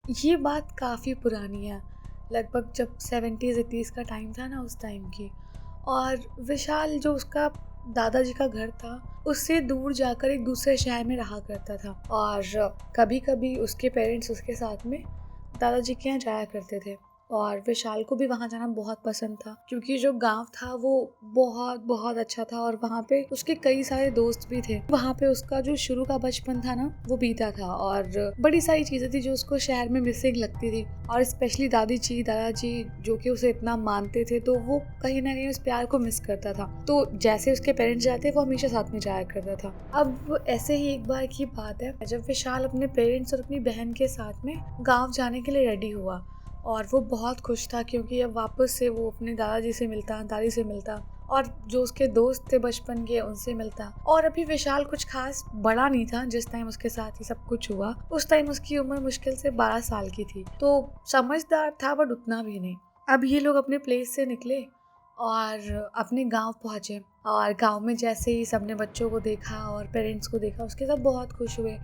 ये बात काफ़ी पुरानी है, लगभग जब 70s-80s का टाइम था ना, उस टाइम की। और विशाल जो उसका दादाजी का घर था, उससे दूर जाकर एक दूसरे शहर में रहा करता था। और कभी-कभी उसके पेरेंट्स उसके साथ में दादाजी के यहाँ जाया करते थे। और विशाल को भी वहाँ जाना बहुत पसंद था, क्योंकि जो गाँव था वो बहुत बहुत अच्छा था और वहाँ पे उसके कई सारे दोस्त भी थे। वहाँ पे उसका जो शुरू का बचपन था ना, वो बीता था और बड़ी सारी चीज़ें थी जो उसको शहर में मिसिंग लगती थी। और स्पेशली दादाजी जो कि उसे इतना मानते थे, तो वो कहीं ना कहीं उस प्यार को मिस करता था। तो जैसे उसके पेरेंट्स जाते, वो हमेशा साथ में जाया करता था। अब ऐसे ही एक बार की बात है, जब विशाल अपने पेरेंट्स और अपनी बहन के साथ में गाँव जाने के लिए रेडी हुआ। और वो बहुत खुश था, क्योंकि अब वापस से वो अपने दादाजी से मिलता, दादी से मिलता और जो उसके दोस्त थे बचपन के, उनसे मिलता। और अभी विशाल कुछ खास बड़ा नहीं था जिस टाइम उसके साथ ये सब कुछ हुआ। उस टाइम उसकी उम्र मुश्किल से 12 साल की थी, तो समझदार था बट उतना भी नहीं। अब ये लोग अपने प्लेस से निकले और अपने गांव पहुंचे। और गांव में जैसे ही सबने बच्चों को देखा और पेरेंट्स को देखा, उसके सब बहुत खुश हुए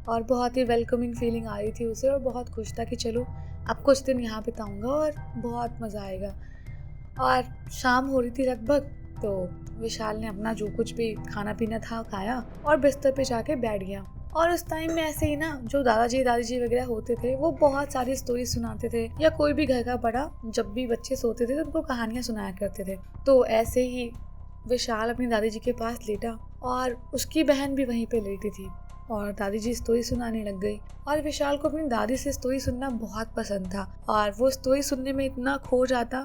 और बहुत ही वेलकमिंग फीलिंग आ रही थी उसे, और बहुत खुश था कि चलो अब कुछ दिन यहाँ बिताऊंगा और बहुत मज़ा आएगा। और शाम हो रही थी लगभग, तो विशाल ने अपना जो कुछ भी खाना पीना था खाया और बिस्तर पे जाके बैठ गया। और उस टाइम में ऐसे ही ना, जो दादाजी दादाजी वगैरह होते थे, वो बहुत सारी स्टोरी सुनाते थे, या कोई भी घर का बड़ा जब भी बच्चे सोते थे तो उनको कहानियां सुनाया करते थे। तो ऐसे ही विशाल अपनी दादी जी के पास लेटा और उसकी बहन भी वहीं पे लेटी थी। और दादी जी स्टोरी सुनाने लग गई। और विशाल को अपनी दादी से स्टोरी सुनना बहुत पसंद था और वो स्टोरी सुनने में इतना खो जाता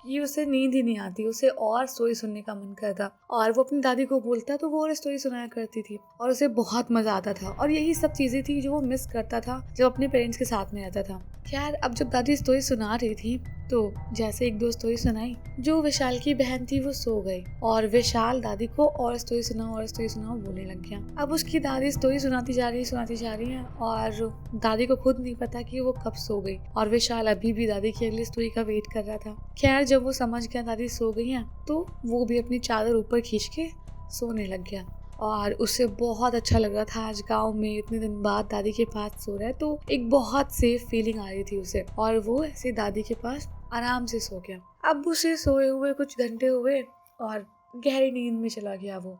कि उसे नींद ही नहीं आती, उसे और स्टोरी सुनने का मन करता। और वो अपनी दादी को बोलता तो वो और स्टोरी सुनाया करती थी और उसे बहुत मजा आता था। और यही सब चीजें थी जो वो मिस करता था जब अपने पेरेंट्स के साथ में रहता था। खैर, अब जब दादी स्टोरी सुना रही थी, तो जैसे एक दो स्टोरी सुनाई, जो विशाल की बहन थी वो सो गई और विशाल दादी को और स्टोरी सुनाओ बोलने लग गया। अब उसकी दादी स्टोरी सुनाती जा रही है और दादी को खुद नहीं पता कि वो कब सो गई। और विशाल अभी भी दादी की अगली स्टोरी का वेट कर रहा था। खैर, जब वो समझ गया दादी सो गई है, तो वो भी अपनी चादर ऊपर खींच के सोने लग गया। और उसे बहुत अच्छा लग रहा था, आज गांव में इतने दिन बाद दादी के पास सो रहा है, तो एक बहुत सेफ फीलिंग आ रही थी उसे। और वो ऐसे दादी के पास आराम से सो गया। अब उसे सोए हुए कुछ घंटे हुए और गहरी नींद में चला गया वो।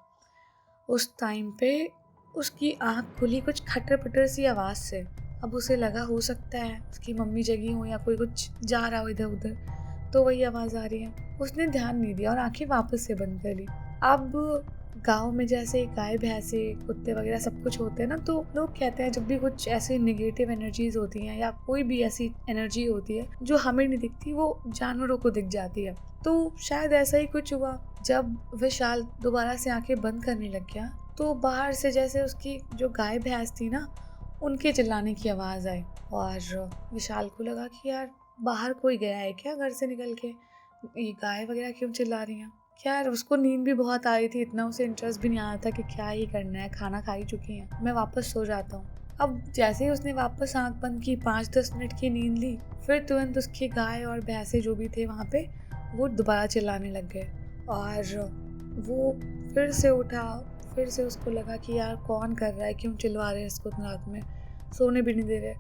उस टाइम पे उसकी आंख खुली कुछ खटर पटर सी आवाज से। अब उसे लगा हो सकता है उसकी मम्मी जगी हो या कोई कुछ जा रहा हो इधर उधर, तो वही आवाज आ रही है। उसने ध्यान नहीं दिया और आंखें वापस से बंद कर ली। अब गांव में जैसे गाय भैंसे कुत्ते वगैरह सब कुछ होते हैं ना, तो लोग कहते हैं जब भी कुछ ऐसे निगेटिव एनर्जीज होती हैं या कोई भी ऐसी एनर्जी होती है जो हमें नहीं दिखती, वो जानवरों को दिख जाती है। तो शायद ऐसा ही कुछ हुआ। जब विशाल दोबारा से आंखें बंद करने लग गया, तो बाहर से जैसे उसकी जो गाय भैंस थी ना, उनके चिल्लाने की आवाज आई। और विशाल को लगा कि यार, बाहर कोई गया है क्या घर से निकल के, ये गाय वगैरह क्यों चिल्ला रही हैं। खैर, उसको नींद भी बहुत आ रही थी, इतना उसे इंटरेस्ट भी नहीं आ रहा था कि क्या ही करना है, खाना खा ही चुकी हैं, मैं वापस सो जाता हूँ। अब जैसे ही उसने वापस आंख बंद की, 5-10 मिनट की नींद ली, फिर तुरंत उसकी गाय और भैंसे जो भी थे वहाँ पे, वो दोबारा चिल्लाने लग गए। और वो फिर से उठा। फिर से उसको लगा कि यार, कौन कर रहा है, क्यों चिल्ला रहे हैं इसको रात में, सोने भी नहीं दे रहे।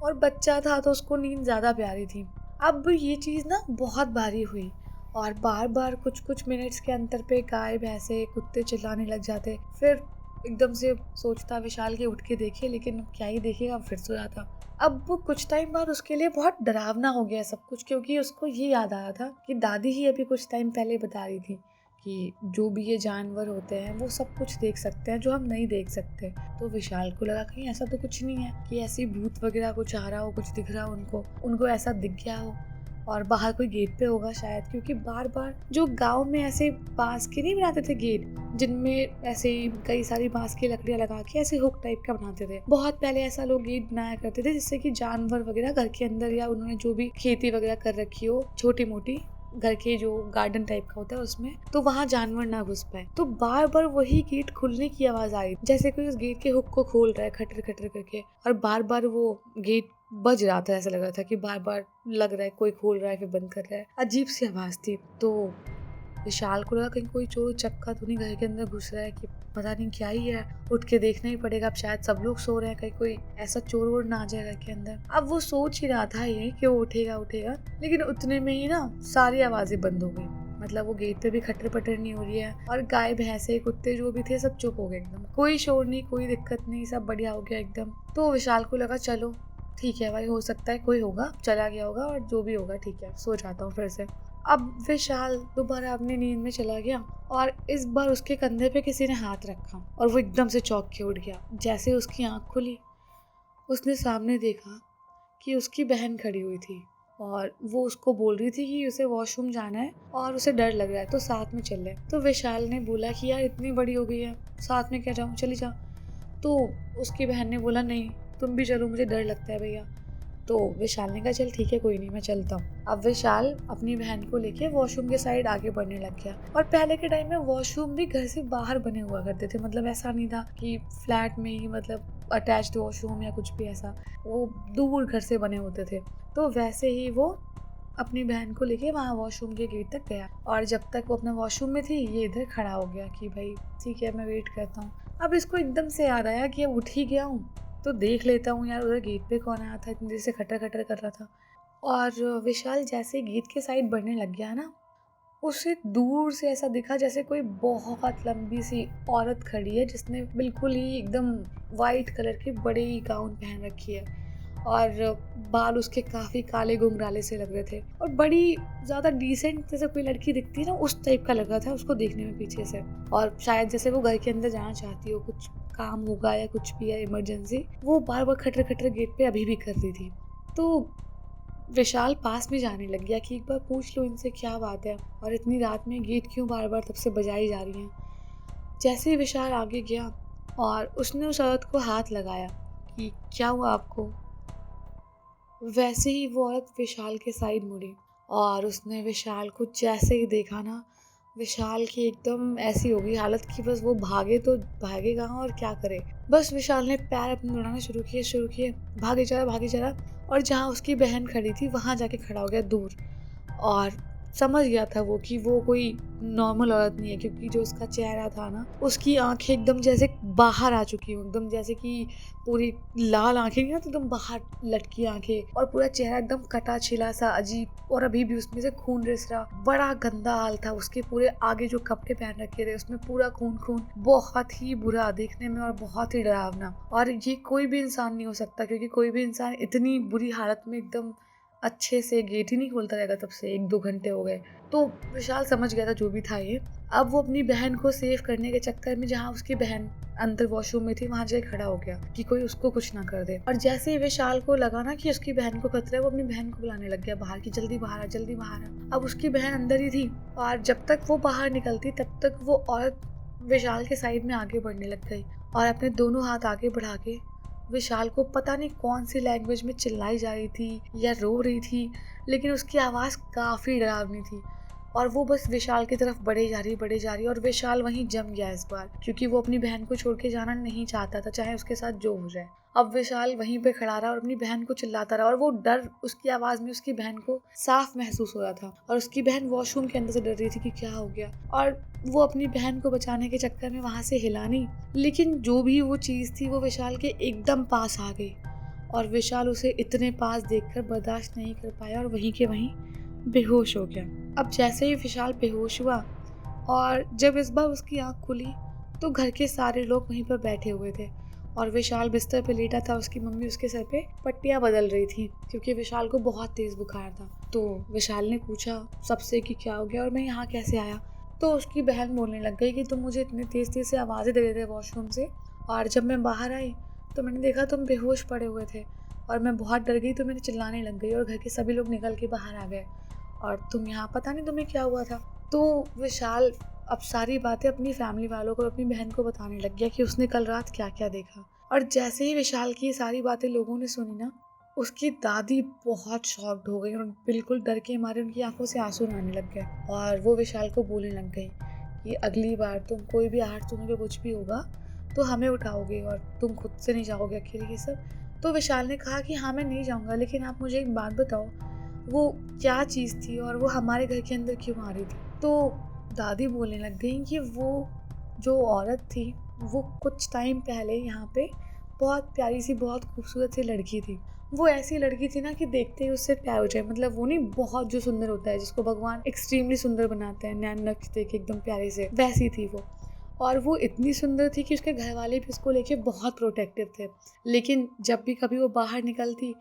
और बच्चा था तो उसको नींद ज़्यादा प्यारी थी। अब ये चीज़ ना बहुत बारी हुई और बार बार कुछ कुछ मिनट्स के अंतर पे गाय भैंसे कुत्ते चिल्लाने लग जाते। फिर एकदम से सोचता विशाल के उठ के देखे, लेकिन क्या ही देखेगा, फिर सो जाता। अब वो कुछ टाइम बाद उसके लिए बहुत डरावना हो गया सब कुछ, क्योंकि उसको ये याद आया था कि दादी ही अभी कुछ टाइम पहले बता रही थी कि जो भी ये जानवर होते हैं वो सब कुछ देख सकते हैं जो हम नहीं देख सकते। तो विशाल को लगा कहीं ऐसा तो कुछ नहीं है कि ऐसी भूत वगैरह कुछ आ रहा हो, कुछ दिख रहा हो उनको ऐसा दिख गया हो। और बाहर कोई गेट पे होगा शायद, क्योंकि बार बार जो गांव में ऐसे बांस के नहीं बनाते थे गेट, जिनमें ऐसे कई सारी बांस की लकड़ियां लगा के ऐसे हुक टाइप का बनाते थे। बहुत पहले ऐसा लोग गेट बनाया करते थे जिससे कि जानवर वगैरह घर के अंदर, या उन्होंने जो भी खेती वगैरह कर रखी हो छोटी मोटी, घर के जो गार्डन टाइप का होता है उसमें, तो वहाँ जानवर ना घुस पाए। तो बार बार वही गेट खुलने की आवाज आई, जैसे कोई उस गेट के हुक को खोल रहा है खटर खटर करके। और बार बार वो गेट बज रहा था, ऐसा लग रहा था कि बार बार लग रहा है कोई खोल रहा है फिर बंद कर रहा है, अजीब सी आवाज थी। तो विशाल को लगा कहीं कोई चोर चक्का तो नहीं घर के अंदर घुस रहा है, कि पता नहीं क्या ही है, उठ के देखना ही पड़ेगा। अब शायद सब लोग सो रहे हैं, कहीं कोई ऐसा चोर वोर ना आ जाए घर के अंदर। अब वो सोच ही रहा था ये कि वो उठेगा, लेकिन उतने में ही ना सारी आवाजें बंद हो गई। मतलब वो गेट पे भी खटर पटर नहीं हो रही है, और गाय भैंसे कुत्ते जो भी थे सब चुप हो गए एकदम। कोई शोर नहीं, कोई दिक्कत नहीं, सब बढ़िया हो गया एकदम। तो विशाल को लगा चलो ठीक है भाई, हो सकता है कोई होगा, चला गया होगा, और जो भी होगा ठीक है, सो जाता हूँ फिर से। अब विशाल दोबारा अपनी नींद में चला गया, और इस बार उसके कंधे पे किसी ने हाथ रखा और वो एकदम से चौंक के उठ गया। जैसे उसकी आंख खुली, उसने सामने देखा कि उसकी बहन खड़ी हुई थी, और वो उसको बोल रही थी कि उसे वॉशरूम जाना है और उसे डर लग रहा है, तो साथ में चल ले। तो विशाल ने बोला कि यार इतनी बड़ी हो गई है, साथ में क्या जाऊँ, चली जा। तो उसकी बहन ने बोला नहीं तुम भी चलो, मुझे डर लगता है भैया। तो विशाल ने कहा चल ठीक है कोई नहीं, मैं चलता हूँ। अब विशाल अपनी बहन को लेके वॉशरूम के साइड आगे बढ़ने लग गया। और पहले के टाइम में वॉशरूम भी घर से बाहर बने हुआ करते थे, मतलब ऐसा नहीं था कि फ्लैट में ही मतलब अटैच्ड वॉशरूम या कुछ भी ऐसा, वो दूर घर से बने होते थे। तो वैसे ही वो अपनी बहन को लेके वहाँ वॉशरूम के गेट तक गया, और जब तक वो अपने वॉशरूम में थी ये इधर खड़ा हो गया कि भाई ठीक है मैं वेट करता हूँ। अब इसको एकदम से याद आया कि अब उठ ही गया हूँ तो देख लेता हूँ यार उधर गेट पे कौन आया था, इतनी देर से खटर खटर कर रहा था। और विशाल जैसे गेट के साइड बढ़ने लग गया ना, उसे दूर से ऐसा दिखा जैसे कोई बहुत लंबी सी औरत खड़ी है, जिसने बिल्कुल ही एकदम वाइट कलर के बड़े ही गाउन पहन रखी है, और बाल उसके काफ़ी काले घुंघराले से लग रहे थे, और बड़ी ज़्यादा डिसेंट जैसे कोई लड़की दिखती है ना उस टाइप का लग रहा था उसको देखने में पीछे से। और शायद जैसे वो घर के अंदर जाना चाहती हो, कुछ काम होगा या कुछ भी है इमरजेंसी, वो बार बार खटर खटर गेट पे अभी भी कर रही थी। तो विशाल पास में जाने लग गया कि एक बार पूछ लो इनसे क्या बात है, और इतनी रात में गेट क्यों बार बार तब से बजाई जा रही हैं। जैसे ही विशाल आगे गया और उसने उस औरत को हाथ लगाया कि क्या हुआ आपको, वैसे ही वो औरत विशाल के साइड मुड़ी, और उसने विशाल को जैसे ही देखा ना, विशाल की एकदम ऐसी हो गई हालत कि बस वो भागे तो भागे कहाँ और क्या करे। बस विशाल ने पैर अपने दौड़ाने शुरू किए, भागे चला, और जहाँ उसकी बहन खड़ी थी वहाँ जाके खड़ा हो गया दूर। और समझ गया था वो कि वो कोई नॉर्मल औरत नहीं है, क्योंकि जो उसका चेहरा था ना, उसकी आंखें एकदम जैसे बाहर आ चुकी हूँ, एकदम जैसे कि पूरी लाल आंखें नहीं, तो एकदम बाहर लटकी आंखें, और पूरा चेहरा एकदम कटा छिला सा अजीब, और अभी भी उसमें से खून रिस रहा। बड़ा गंदा हाल था उसके, पूरे आगे जो कपड़े पहन रखे थे उसमें पूरा खून, बहुत ही बुरा देखने में और बहुत ही डरावना। और ये कोई भी इंसान नहीं हो सकता, क्योंकि कोई भी इंसान इतनी बुरी हालत में एकदम अच्छे से गेट ही नहीं खोलता रहेगा। तब से 1-2 घंटे हो गए। तो विशाल समझ गया था जो भी था ये। अब वो अपनी बहन को सेव करने के चक्कर में जहाँ उसकी बहन अंदर वॉशरूम में थी वहाँ जाके खड़ा हो गया कि कोई उसको कुछ ना कर दे। और जैसे ही विशाल को लगा ना कि उसकी बहन को खतरा है, वो अपनी बहन को बुलाने लग गया बाहर कि जल्दी बाहर आ, जल्दी बाहर आ। अब उसकी बहन अंदर ही थी, और जब तक वो बाहर निकलती तब तक वो औरत विशाल के साइड में आगे बढ़ने लग गई, और अपने दोनों हाथ आगे बढ़ा के विशाल को पता नहीं कौन सी लैंग्वेज में चिल्लाई जा रही थी या रो रही थी, लेकिन उसकी आवाज़ काफ़ी डरावनी थी। और वो बस विशाल की तरफ बढ़े जा रही, और विशाल वहीं जम गया इस बार, क्योंकि वो अपनी बहन को छोड़ के जाना नहीं चाहता था, चाहे उसके साथ जो हो जाए। अब विशाल वहीं पे खड़ा रहा और अपनी बहन को चिल्लाता रहा, और वो डर उसकी आवाज़ में उसकी बहन को साफ महसूस हो रहा था। और उसकी बहन वॉशरूम के अंदर से डर रही थी कि क्या हो गया, और वो अपनी बहन को बचाने के चक्कर में वहाँ से हिला नहीं, लेकिन जो भी वो चीज़ थी वो विशाल के एकदम पास आ गई, और विशाल उसे इतने पास देखकर बर्दाश्त नहीं कर पाया और वहीं के वहीं बेहोश हो गया। अब जैसे ही विशाल बेहोश हुआ और जब इस बार उसकी आंख खुली, तो घर के सारे लोग वहीं पर बैठे हुए थे, और विशाल बिस्तर पे लेटा था। उसकी मम्मी उसके सर पे पट्टियां बदल रही थी, क्योंकि विशाल को बहुत तेज बुखार था। तो विशाल ने पूछा सबसे कि क्या हो गया और मैं यहाँ कैसे आया। तो उसकी बहन बोलने लग गई कि तुम मुझे इतनी तेज तेज से आवाज़ें दे रहे थे वॉशरूम से, और जब मैं बाहर आई तो मैंने देखा तुम बेहोश पड़े हुए थे, और मैं बहुत डर गई तो मैंने चिल्लाने लग गई, और घर के सभी लोग निकल के बाहर आ गए, और तुम यहाँ पता नहीं तुम्हें क्या हुआ था। तो विशाल अब सारी बातें अपनी फैमिली वालों को और अपनी बहन को बताने लग गया कि उसने कल रात क्या क्या देखा। और जैसे ही विशाल की सारी बातें लोगों ने सुनी ना, उसकी दादी बहुत शॉक्ड हो गई, और बिल्कुल डर के मारे उनकी आंखों से आंसू आने लग गए, और वो विशाल को बोलने लग गई कि अगली बार तुम कोई भी आहट सुनोगे, कुछ भी होगा तो हमें उठाओगे, और तुम खुद से नहीं जाओगे अकेले ये सब। तो विशाल ने कहा कि हाँ मैं नहीं जाऊँगा, लेकिन आप मुझे एक बात बताओ, वो क्या चीज़ थी और वो हमारे घर के अंदर क्यों आ रही थी। तो दादी बोलने लग गई कि वो जो औरत थी वो कुछ टाइम पहले यहाँ पे बहुत प्यारी सी, बहुत खूबसूरत सी लड़की थी। वो ऐसी लड़की थी ना कि देखते ही उससे प्यार हो जाए। मतलब वो नहीं, बहुत जो सुंदर होता है, जिसको भगवान एक्सट्रीमली सुंदर बनाते हैं, नैन नक्श देके एकदम प्यारे से, वैसी थी वो। और वो इतनी सुंदर थी कि उसके घर वाले भी उसको लेके बहुत प्रोटेक्टिव थे। लेकिन जब भी कभी वो बाहर निकलती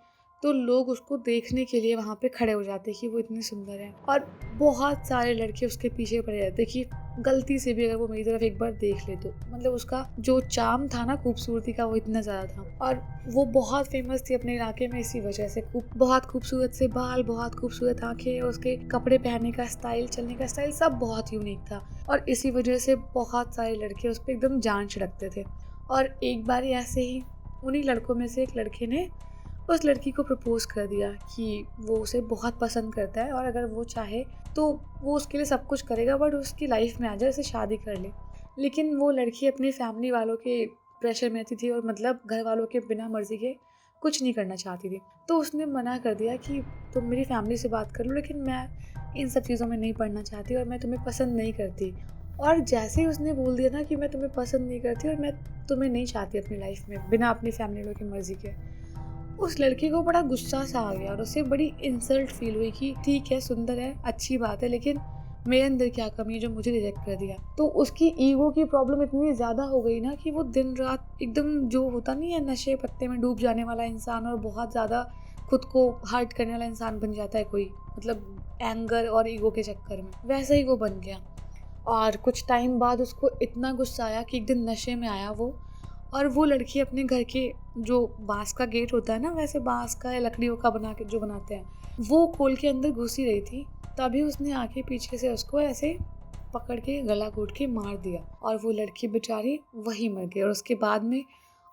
तो लोग उसको देखने के लिए वहाँ पे खड़े हो जाते कि वो इतनी सुंदर है। और बहुत सारे लड़के उसके पीछे पड़े रहते कि गलती से भी अगर वो मेरी तरफ एक बार देख ले तो। मतलब उसका जो चार्म था ना, खूबसूरती का, वो इतना ज़्यादा था। और वो बहुत फेमस थी अपने इलाके में इसी वजह से। बहुत खूबसूरत से बाल, बहुत खूबसूरत आंखें, उसके कपड़े पहनने का स्टाइल, चलने का स्टाइल, सब बहुत यूनिक था। और इसी वजह से बहुत सारे लड़के उस पर एकदम जान छिड़कते थे। और एक बार ऐसे ही उन्हीं लड़कों में से एक लड़के ने उस लड़की को प्रपोज कर दिया कि वो उसे बहुत पसंद करता है और अगर वो चाहे तो वो उसके लिए सब कुछ करेगा, बट उसकी लाइफ में आ जाए, उसे शादी कर ले। लेकिन वो लड़की अपनी फैमिली वालों के प्रेशर में रहती थी और मतलब घर वालों के बिना मर्जी के कुछ नहीं करना चाहती थी। तो उसने मना कर दिया कि तुम मेरी फैमिली से बात कर लो, लेकिन मैं इन सब चीज़ों में नहीं पढ़ना चाहती और मैं तुम्हें पसंद नहीं करती। और जैसे ही उसने बोल दिया ना कि मैं तुम्हें पसंद नहीं करती और मैं तुम्हें नहीं चाहती अपनी लाइफ में बिना अपनी फैमिली वालों की मर्जी के, उस लड़के को बड़ा गुस्सा सा आ गया और उसे बड़ी इंसल्ट फील हुई कि ठीक है, सुंदर है, अच्छी बात है, लेकिन मेरे अंदर क्या कमी है जो मुझे रिजेक्ट कर दिया। तो उसकी ईगो की प्रॉब्लम इतनी ज़्यादा हो गई ना कि वो दिन रात एकदम, जो होता नहीं है नशे पत्ते में डूब जाने वाला इंसान और बहुत ज़्यादा खुद को हर्ट करने वाला इंसान बन जाता है कोई, मतलब एंगर और ईगो के चक्कर में, वैसा ही वो बन गया। और कुछ टाइम बाद उसको इतना गुस्सा आया कि एक दिन नशे में आया वो, और वो लड़की अपने घर के जो बांस का गेट होता है ना, वैसे बांस का या लकड़ियों का बना के जो बनाते हैं, वो खोल के अंदर घुसी रही थी। तभी उसने आके पीछे से उसको ऐसे पकड़ के गला घोट के मार दिया और वो लड़की बेचारी वहीं मर गई। और उसके बाद में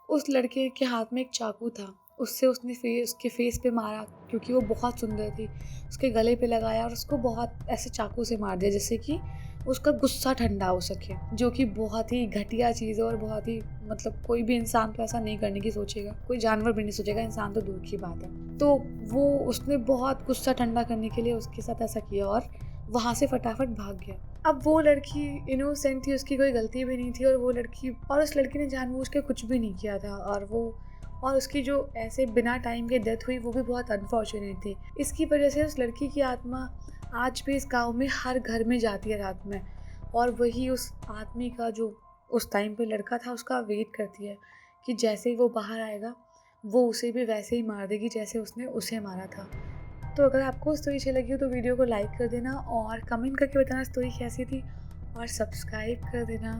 उस लड़के के हाथ में एक चाकू था, उससे उसने उसके फेस पे मारा क्योंकि वो बहुत सुंदर थी, उसके गले पे लगाया और उसको बहुत ऐसे चाकू से मार दिया जिससे कि उसका गुस्सा ठंडा हो सके, जो कि बहुत ही घटिया चीज़ है और बहुत ही, मतलब कोई भी इंसान तो ऐसा नहीं करने की सोचेगा, कोई जानवर भी नहीं सोचेगा, इंसान तो दूर की बात है। तो वो उसने बहुत गुस्सा ठंडा करने के लिए उसके साथ ऐसा किया और वहाँ से फटाफट भाग गया। अब वो लड़की इनोसेंट थी, उसकी कोई गलती भी नहीं थी, और उस लड़की ने जानबूझ के कुछ भी नहीं किया था। और उसकी जो ऐसे बिना टाइम के डेथ हुई वो भी बहुत अनफॉर्चुनेट थी। इसकी वजह से उस लड़की की आत्मा आज भी इस गांव में हर घर में जाती है रात में, और वही उस आदमी का, जो उस टाइम पे लड़का था, उसका वेट करती है कि जैसे ही वो बाहर आएगा वो उसे भी वैसे ही मार देगी जैसे उसने उसे मारा था। तो अगर आपको स्टोरी अच्छी लगी हो तो वीडियो को लाइक कर देना और कमेंट करके बताना स्टोरी कैसी थी, और सब्सक्राइब कर देना।